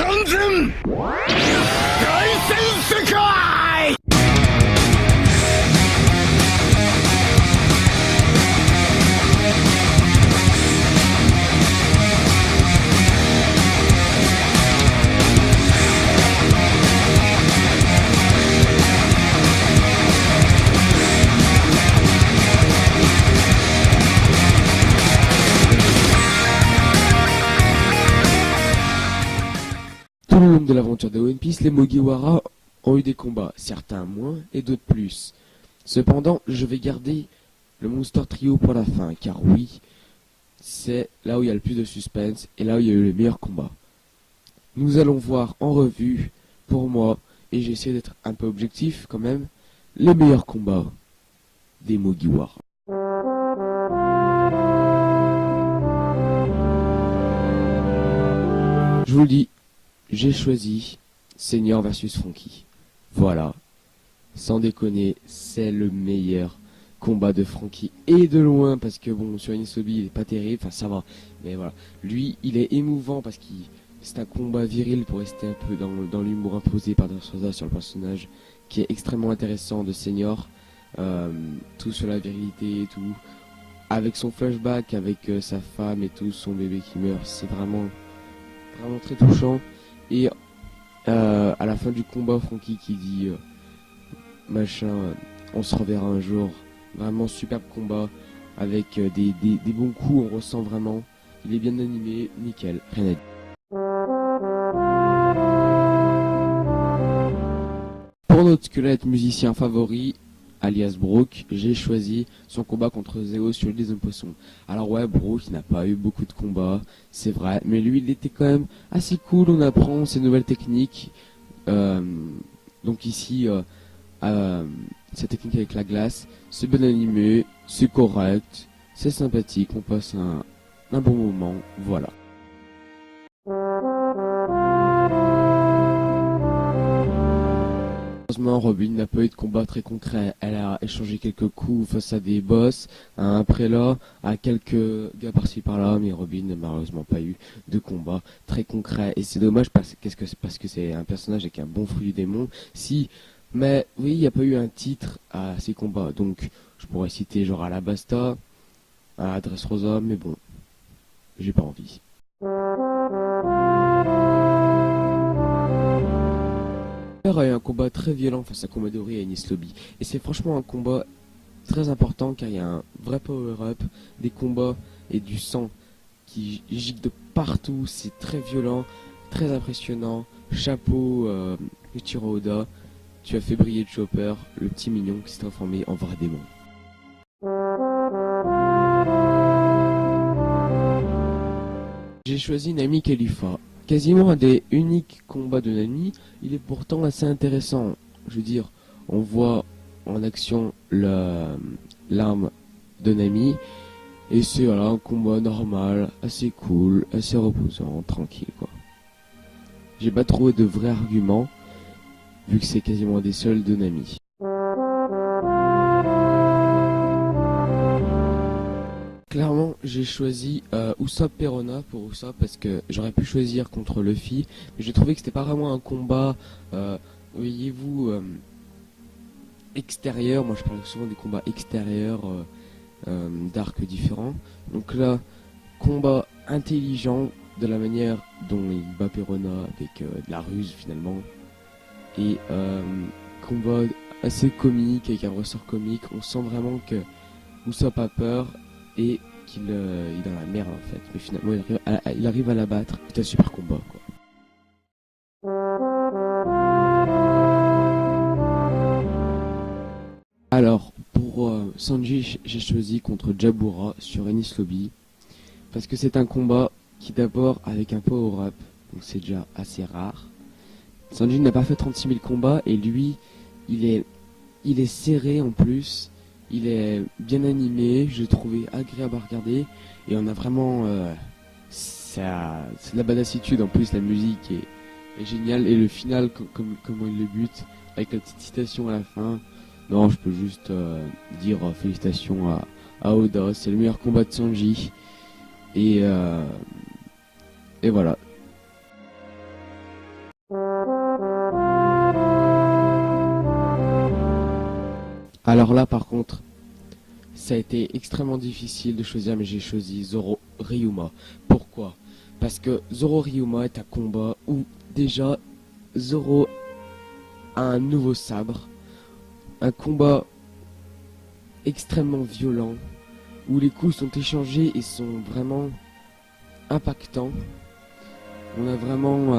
完全凱旋世界。Tout le long de l'aventure de One Piece, les Mugiwara ont eu des combats, certains moins et d'autres plus. Cependant, je vais garder le Monster Trio pour la fin, car oui, c'est là où il y a le plus de suspense et là où il y a eu les meilleurs combats. Nous allons voir en revue, pour moi, et j'essaie d'être un peu objectif quand même, les meilleurs combats des Mugiwara. Je vous le dis, j'ai choisi Senior versus Franky. Voilà, sans déconner, c'est le meilleur combat de Franky. Et de loin, parce que bon, sur Enies Lobby, il est pas terrible, enfin ça va. Mais voilà, lui, il est émouvant parce que c'est un combat viril pour rester un peu dans l'humour imposé par Dressrosa sur le personnage, qui est extrêmement intéressant de Senior. Tout sur la virilité et tout. Avec son flashback, avec sa femme et tout, son bébé qui meurt, c'est vraiment très touchant. Et à la fin du combat, Franky qui dit on se reverra un jour. Vraiment superbe combat avec des bons coups, on ressent vraiment. Il est bien animé, nickel, rien à dire. Pour notre squelette musicien favori, alias Brook, j'ai choisi son combat contre Zeo sur l'île des hommes poissons. Alors ouais, Brook n'a pas eu beaucoup de combats, c'est vrai, mais lui il était quand même assez cool, on apprend ses nouvelles techniques. Donc ici, cette technique avec la glace, c'est bien animé, c'est correct, c'est sympathique, on passe un bon moment, voilà. Malheureusement, Robin n'a pas eu de combat très concret. Elle a échangé quelques coups face à des boss, à un prélat, à quelques gars par-ci par-là, mais Robin n'a malheureusement pas eu de combat très concret. Et c'est dommage parce que c'est un personnage avec un bon fruit du démon. Si, mais oui, il n'y a pas eu un titre à ces combats. Donc, je pourrais citer genre Alabasta, à Dressrosa, mais bon, j'ai pas envie. Il y a eu un combat très violent face à Komadori et Enies Lobby. Et c'est franchement un combat très important car il y a un vrai power-up, des combats et du sang qui gicle de partout. C'est très violent, très impressionnant. Chapeau, Ichiro Oda, tu as fait briller Chopper, le petit mignon qui s'est transformé en vrai démon. J'ai choisi Nami Khalifa. Quasiment un des uniques combats de Nami, il est pourtant assez intéressant. Je veux dire, on voit en action l'arme de Nami, et c'est voilà, un combat normal, assez cool, assez reposant, tranquille quoi. J'ai pas trouvé de vrais arguments, vu que c'est quasiment des seuls de Nami. Clairement, j'ai choisi Usopp Perona pour Usopp parce que j'aurais pu choisir contre Luffy, mais j'ai trouvé que c'était pas vraiment un combat, voyez-vous, extérieur. Moi, je parle souvent des combats extérieurs d'arcs différents. Donc là, combat intelligent de la manière dont il bat Perona avec de la ruse finalement, et combat assez comique avec un ressort comique. On sent vraiment que Usopp a peur et qu'il est dans la merde en fait, mais finalement il arrive à la battre. C'est un super combat quoi. Alors pour Sanji, j'ai choisi contre Jabura sur Enies Lobby parce que c'est un combat qui d'abord avec un power-up, donc c'est déjà assez rare. Sanji n'a pas fait 36 000 combats et lui il est serré en plus. Il est bien animé, j'ai trouvé agréable à regarder et on a vraiment c'est de la badassitude. En plus la musique est géniale et le final comment il le bute avec la petite citation à la fin. Non, je peux juste dire félicitations à Oda, c'est le meilleur combat de Sanji et voilà. Alors là par contre, ça a été extrêmement difficile de choisir, mais j'ai choisi Zoro Ryuma. Pourquoi? Parce que Zoro Ryuma est un combat où déjà Zoro a un nouveau sabre, un combat extrêmement violent, où les coups sont échangés et sont vraiment impactants. On a vraiment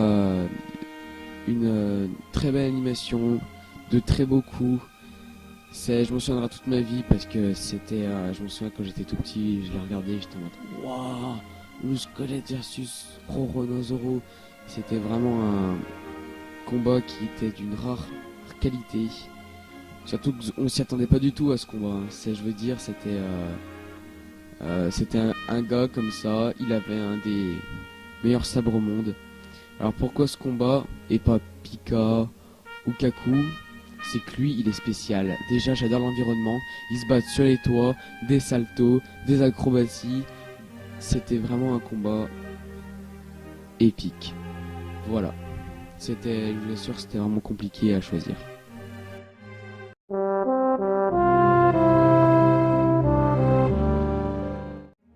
une très belle animation, de très beaux coups. Je m'en souviendrai toute ma vie parce que c'était, je me souviens quand j'étais tout petit, je l'ai regardé, j'étais en mode waouh, le squelette versus Roronoa Zoro. C'était vraiment un combat qui était d'une rare qualité. Surtout qu'on s'y attendait pas du tout à ce combat. Je veux dire, c'était un gars comme ça, il avait un des meilleurs sabres au monde. Alors pourquoi ce combat et pas Pika ou Kaku? C'est que lui, il est spécial. Déjà, j'adore l'environnement. Ils se battent sur les toits, des saltos, des acrobaties. C'était vraiment un combat épique. Voilà. C'était, je vous assure, c'était vraiment compliqué à choisir.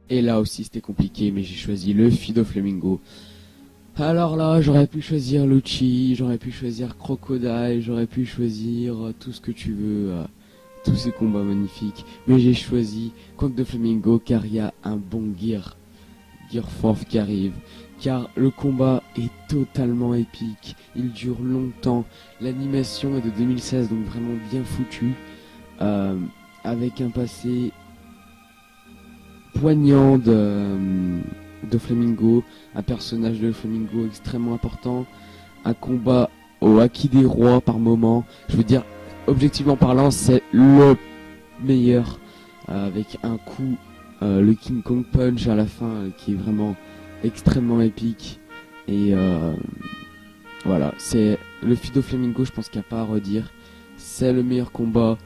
Et là aussi, c'était compliqué, mais j'ai choisi Luffy Doflamingo. Alors là, j'aurais pu choisir Lucci, j'aurais pu choisir Crocodile, j'aurais pu choisir tout ce que tu veux, tous ces combats magnifiques. Mais j'ai choisi contre Doflamingo car il y a un bon Gear Force qui arrive. Car le combat est totalement épique, il dure longtemps. L'animation est de 2016, donc vraiment bien foutue. Avec un passé poignant de Flamingo, un personnage de Flamingo extrêmement important, un combat au Haki des Rois par moment. Je veux dire, objectivement parlant, c'est le meilleur, avec un coup, le King Kong Punch à la fin, qui est vraiment extrêmement épique. Et voilà, c'est le Fido Flamingo, je pense qu'il n'y a pas à redire. C'est le meilleur combat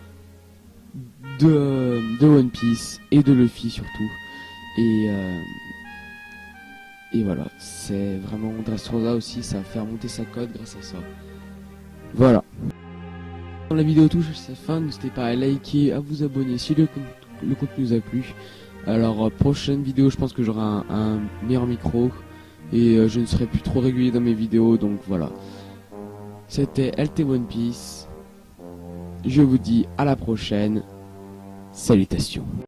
de One Piece et de Luffy surtout. Et voilà, c'est vraiment Dressrosa aussi, ça va faire monter sa cote grâce à ça. Voilà. Quand la vidéo touche sa fin, n'hésitez pas à liker, à vous abonner si le contenu vous a plu. Alors prochaine vidéo, je pense que j'aurai un meilleur micro et je ne serai plus trop régulier dans mes vidéos, donc voilà. C'était LT One Piece. Je vous dis à la prochaine. Salutations.